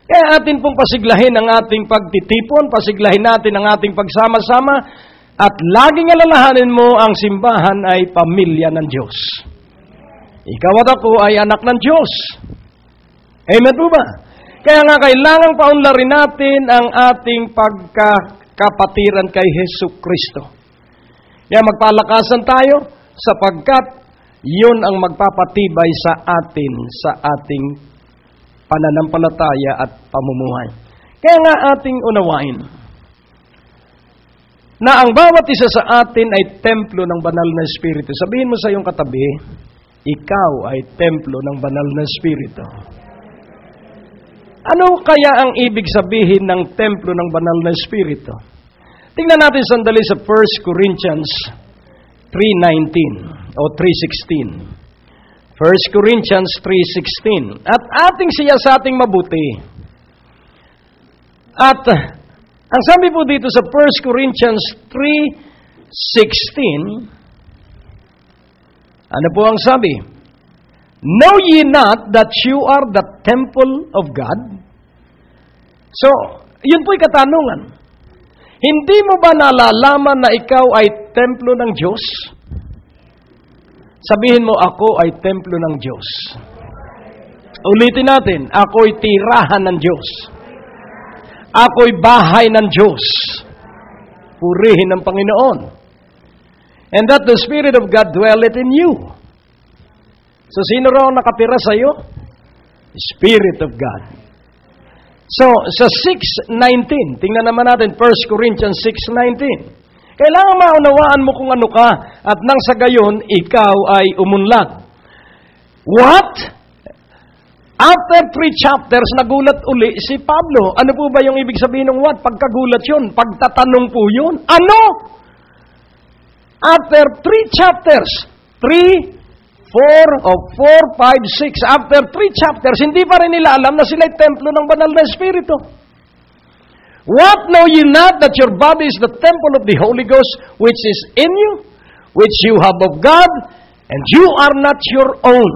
Kaya atin pong pasiglahin ang ating pagtitipon, pasiglahin natin ang ating pagsama-sama, at laging alalahanin mo ang simbahan ay pamilya ng Diyos. Ikaw at ako ay anak ng Diyos. Amen po ba? Kaya nga kailangang paunlarin natin ang ating pagkakapatiran kay Hesus Kristo. Kaya magpalakasan tayo sapagkat yun ang magpapatibay sa atin sa ating pananampalataya at pamumuhay. Kaya nga ating unawain na ang bawat isa sa atin ay templo ng banal na Espiritu. Sabihin mo sa iyong katabi, ikaw ay templo ng banal na Espiritu. Ano kaya ang ibig sabihin ng templo ng banal na Espiritu? Tingnan natin sandali sa 1 Corinthians 3:19 o 3:16. 1 Corinthians 3:16. At ating siya sa ating mabuti. At ang sabi po dito sa 1 Corinthians 3:16, ano po ang sabi? Know ye not that you are the temple of God? So, yun po'y katanungan. Hindi mo ba nalalaman na ikaw ay templo ng Diyos? Sabihin mo, ako ay templo ng Diyos. Ulitin natin, ako'y tirahan ng Diyos. Ako'y bahay ng Diyos. Purihin ng Panginoon. And that the Spirit of God dwelleth in you. So, sino raw nakatira sa iyo? Spirit of God. So, sa 6:19, tingnan naman natin, 1 Corinthians 6:19. Kailangan maunawaan mo kung ano ka, at nang sa gayon, ikaw ay umunlad. What? After 3 chapters, nagulat uli si Pablo. Ano po ba yung ibig sabihin ng what? Pagkagulat yun. Pagtatanong po yun. Ano? After 3 chapters, 3, 4, 5, 6. After 3 chapters, hindi pa rin nila alam na sila'y templo ng banal na Espiritu. What know ye not that your body is the temple of the Holy Ghost, which is in you, which you have of God, and you are not your own?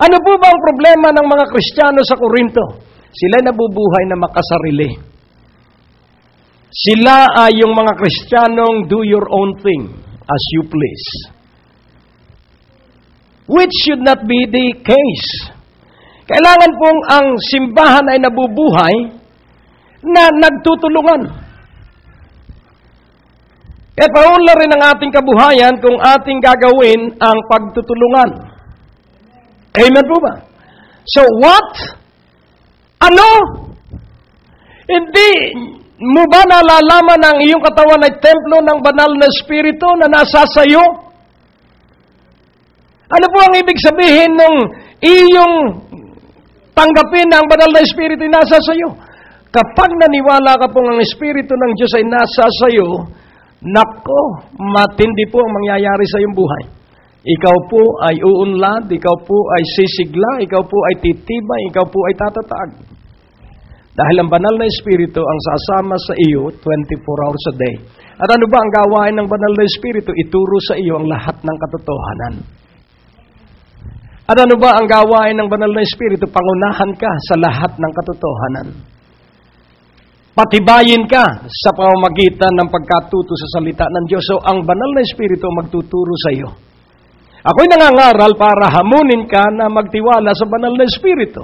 Ano po ba ang problema ng mga Kristiyano sa Korinto? Sila'y nabubuhay na makasarili. Sila ay yung mga Kristiyanong do your own thing as you please. Which should not be the case. Kailangan pong ang simbahan ay nabubuhay na nagtutulungan. Kaya paunla rin ang ating kabuhayan kung ating gagawin ang pagtutulungan. Amen po ba? So what? Ano? Hindi mo ba nalalaman ang iyong katawan ay templo ng banal na Espiritu na nasa sayo? Ano po ang ibig sabihin ng iyong tanggapin na ang banal na Espiritu ay nasa sayo? Kapag naniwala ka pong ang Espiritu ng Diyos ay nasa sayo, nako, matindi po ang mangyayari sa iyong buhay. Ikaw po ay uunlad, ikaw po ay sisigla, ikaw po ay titibay, ikaw po ay tatatag. Dahil ang banal na Espiritu ang sasama sa iyo 24 hours a day. At ano ba ang gawain ng banal na Espiritu? Ituro sa iyo ang lahat ng katotohanan. At ano ba ang gawain ng banal na Espiritu? Pangunahan ka sa lahat ng katotohanan. Patibayin ka sa pamamagitan ng pagkatuto sa salita ng Diyos. So, ang banal na Espiritu magtuturo sa iyo. Ako'y nangangaral para hamunin ka na magtiwala sa banal na Espiritu.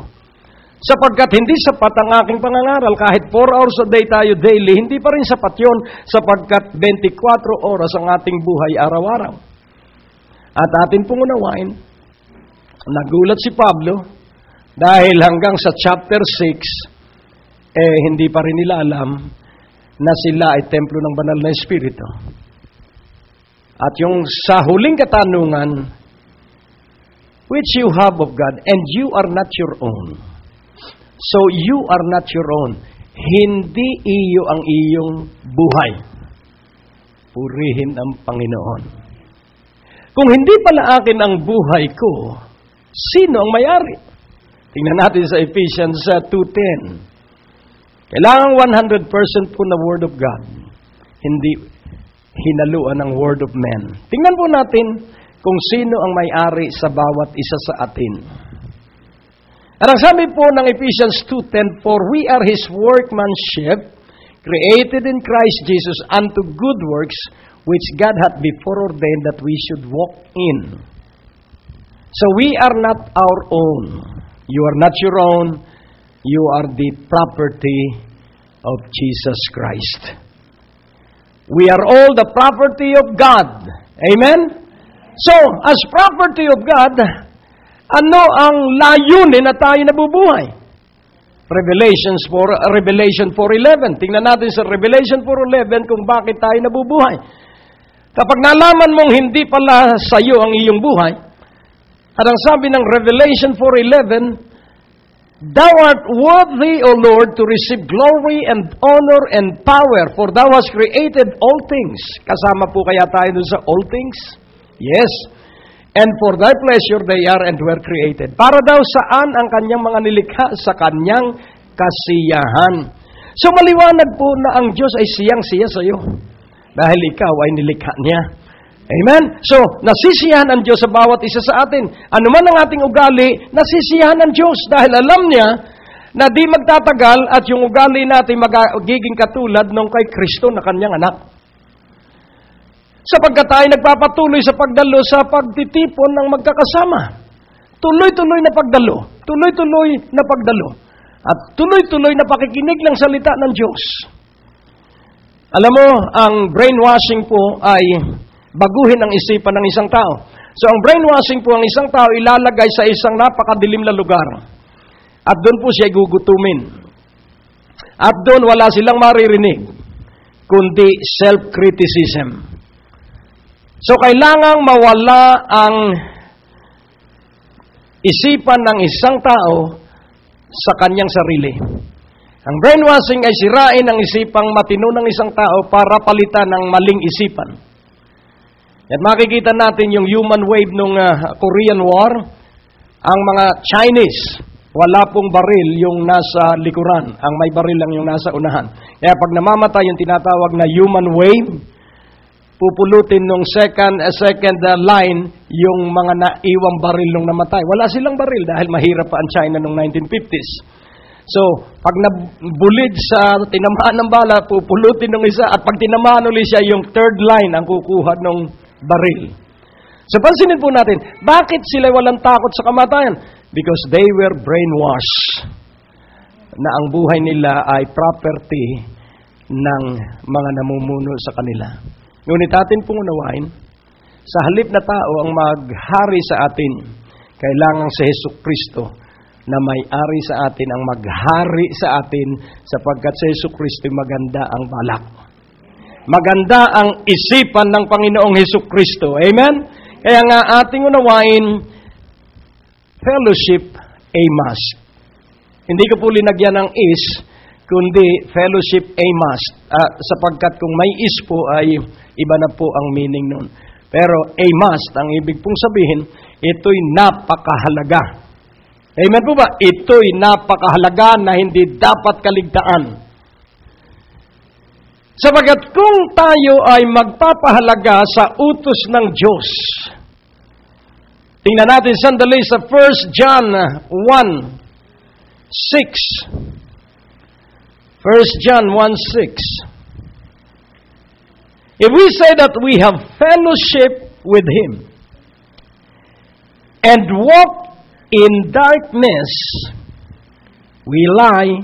Sapagkat hindi sapat ang aking pangangaral. Kahit 4 hours a day tayo daily, hindi pa rin sapat yun sapagkat 24 oras ang ating buhay araw-araw. At atin pong unawain, nagulat si Pablo dahil hanggang sa chapter 6, hindi pa rin nila alam na sila ay templo ng banal na Espiritu. At yung sa huling katanungan, which you have of God, and you are not your own. So you are not your own. Hindi iyo ang iyong buhay. Purihin ang Panginoon. Kung hindi pala akin ang buhay ko, sino ang may-ari? Tingnan natin sa Ephesians 2:10. Kailangan 100% po na Word of God. Hindi hinaluan ng Word of men. Tingnan po natin kung sino ang may-ari sa bawat isa sa atin. At ang sabi po ng Ephesians 2:10, "For we are His workmanship, created in Christ Jesus unto good works, which God hath before ordained that we should walk in." So we are not our own. You are not your own. You are the property of Jesus Christ. We are all the property of God. Amen? So, as property of God, ano ang layunin na tayo nabubuhay? Revelation 4:11. Tingnan natin sa Revelation 4:11 kung bakit tayo nabubuhay. Kapag nalaman mong hindi pala sa iyo ang iyong buhay, at ang sabi ng Revelation 4:11, "Thou art worthy, O Lord, to receive glory and honor and power, for Thou hast created all things." Kasama po kaya tayo dun sa all things? Yes. "And for Thy pleasure they are and were created." Para daw saan ang kanyang mga nilikha? Sa kanyang kasiyahan. So maliwanag po na ang Diyos ay siyang-siya sa iyo. Dahil ikaw ay nilikha niya. Amen? So, nasisiyahan ang Diyos sa bawat isa sa atin. Ano man ang ating ugali, nasisiyahan ang Diyos dahil alam niya na di magtatagal at yung ugali natin magiging katulad nung kay Kristo na kanyang anak. Sapagkat tayo nagpapatuloy sa pagdalo sa pagtitipon ng magkakasama. Tuloy-tuloy na pagdalo. Tuloy-tuloy na pagdalo. At tuloy-tuloy na pakikinig ng salita ng Diyos. Alam mo, ang brainwashing po ay baguhin ang isipan ng isang tao. So, ang brainwashing po ang isang tao ilalagay sa isang napakadilim na lugar. At doon po siya gugutumin. At doon wala silang maririnig, kundi self-criticism. So, kailangang mawala ang isipan ng isang tao sa kanyang sarili. Ang brainwashing ay sirain ang isipang matino ng isang tao para palitan ng maling isipan. At makikita natin yung human wave nung Korean War, ang mga Chinese, wala pong baril yung nasa likuran. Ang may baril lang yung nasa unahan. Kaya pag namamatay yung tinatawag na human wave, pupulutin nung second line yung mga naiwang baril nung namatay. Wala silang baril dahil mahirap pa ang China nung 1950s. So, pag nabulid sa tinamaan ng bala, pupulutin nung isa, at pag tinamaan ulit siya, yung third line ang kukuha nung baril. So, pansinin po natin, bakit sila walang takot sa kamatayan? Because they were brainwashed na ang buhay nila ay property ng mga namumuno sa kanila. Ngunit atin pong unawain, sa halip na tao ang maghari sa atin, kailangan si Jesucristo na may-ari sa atin ang maghari sa atin sapagkat si Jesucristo maganda ang balak. Maganda ang isipan ng Panginoong Jesucristo. Amen? Kaya nga ating unawain, fellowship a must. Hindi ko po linagyan ng is, kundi fellowship a must. Sapagkat kung may is po ay iba na po ang meaning nun. Pero a must, ang ibig pong sabihin, ito'y napakahalaga. Amen po ba? Ito'y napakahalaga na hindi dapat kaligtaan. Sapagkat kung tayo ay magpapahalaga sa utos ng Diyos, tingnan natin sandali sa 1 John 1:6. 1 John 1:6. If we say that we have fellowship with Him and walk in darkness, we lie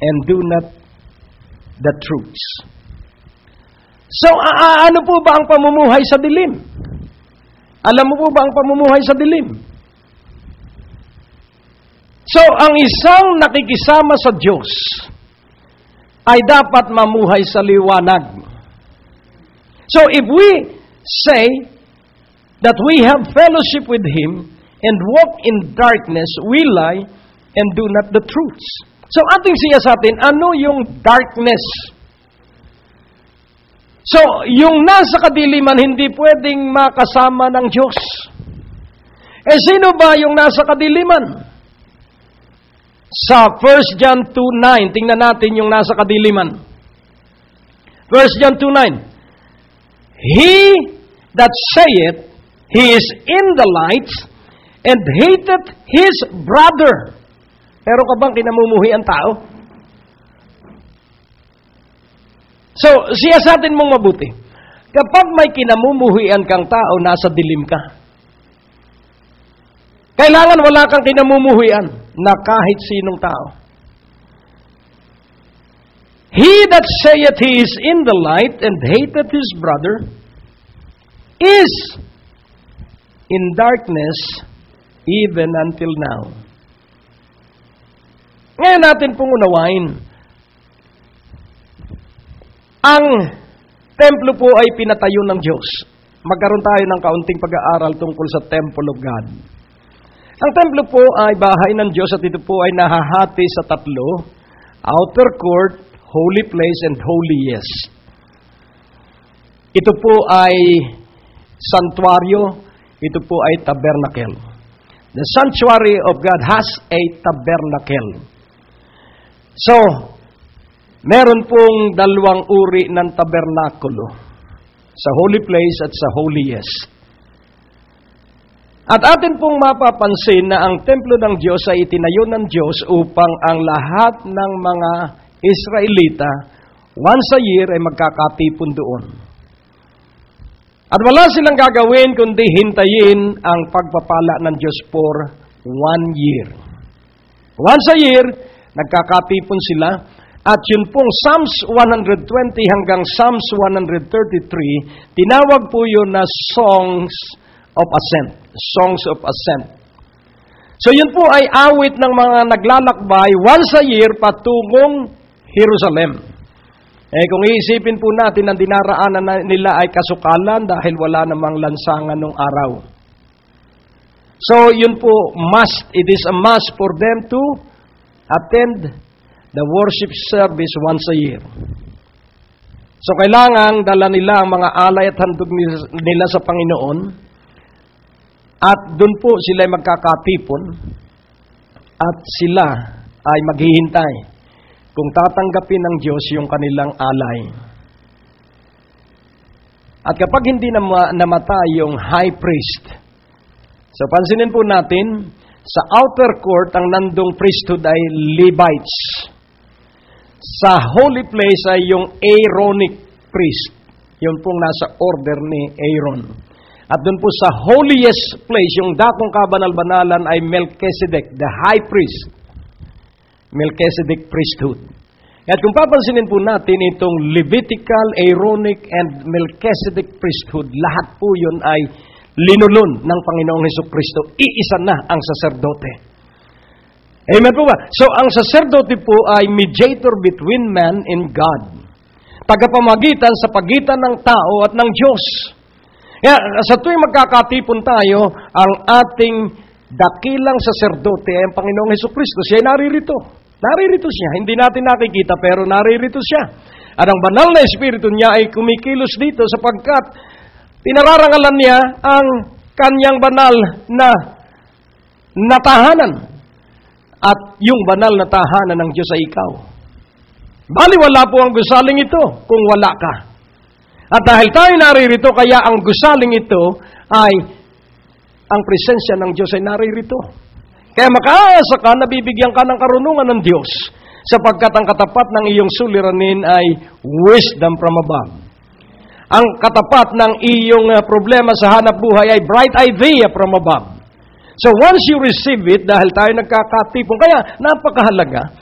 and do not the truths. So, ano po ba ang pamumuhay sa dilim? Alam mo po ba ang pamumuhay sa dilim? So, ang isang nakikisama sa Diyos ay dapat mamuhay sa liwanag. So, if we say that we have fellowship with Him and walk in darkness, we lie and do not the truths. So, ating siya sa atin, ano yung darkness? So, yung nasa kadiliman, hindi pwedeng makasama ng Diyos. Eh, sino ba yung nasa kadiliman? Sa 1 John 2:9, tingnan natin yung nasa kadiliman. 1 John 2:9. He that saith he is in the light and hateth his brother Meron ka bang kinamumuhian tao? So, siyasatin mong mabuti. Kapag may kinamumuhian kang tao, nasa dilim ka. Kailangan wala kang kinamumuhian na kahit sinong tao. He that saith he is in the light and hateth his brother is in darkness even until now. Ngayon natin pong unawain. Ang templo po ay pinatayo ng Diyos. Magkaroon tayo ng kaunting pag-aaral tungkol sa Temple of God. Ang templo po ay bahay ng Diyos at ito po ay nahahati sa tatlo: outer court, holy place, and holiest. Ito po ay santuario, ito po ay tabernacle. The sanctuary of God has a tabernacle. So, meron pong dalawang uri ng tabernakulo, sa holy place at sa holiest. At atin pong mapapansin na ang templo ng Diyos ay itinayo ng Diyos upang ang lahat ng mga Israelita once a year ay magkakatipon doon. At wala silang gagawin kundi hintayin ang pagpapala ng Diyos for 1 year. Once a year, nagkakatipon sila. At yun pong Psalms 120 hanggang Psalms 133, tinawag po yun na Songs of Ascent. Songs of Ascent. So yun po ay awit ng mga naglalakbay once a year patungong Jerusalem. Kung iisipin po natin, ang dinaraanan nila ay kasukalan dahil wala namang lansangan nung araw. So yun po, it is a must for them to attend the worship service once a year. So kailangan dala nila ang mga alay at handog nila sa Panginoon, at doon po sila magkakatipon at sila ay maghihintay kung tatanggapin ng Diyos yung kanilang alay. At kapag hindi namatay yung high priest, so pansinin po natin, sa outer court ang nandong priesthood ay Levites. Sa holy place ay yung Aaronic priest. Yun pong nasa order ni Aaron. At doon po sa holiest place, yung dakong kabanal-banalan ay Melchizedek, the high priest. Melchizedek priesthood. At kung papansinin po natin itong Levitical, Aaronic, and Melchizedek priesthood, lahat po yun ay linulun ng Panginoong Hesukristo. Iisa na ang saserdote. Amen po ba? So, ang saserdote po ay mediator between man and God. Tagapamagitan sa pagitan ng tao at ng Diyos. Kaya, sa tuwing magkakatipon tayo, ang ating dakilang saserdote ay ang Panginoong Hesukristo. Siya ay naririto. Naririto siya. Hindi natin nakikita, pero naririto siya. At ang banal na Espiritu niya ay kumikilos dito sapagkat pinararangalan niya ang kanyang banal na tahanan. At yung banal na tahanan ng Diyos ay ikaw. Bali, wala po ang gusaling ito kung wala ka. At dahil tayo naririto, kaya ang gusaling ito ay ang presensya ng Diyos ay naririto. Kaya makaasa ka, nabibigyan ka ng karunungan ng Diyos sapagkat ang katapat ng iyong suliranin ay wisdom from above. Ang katapat ng iyong problema sa hanap buhay ay bright idea from above. So once you receive it, dahil tayo nagkakatipon, kaya napakahalaga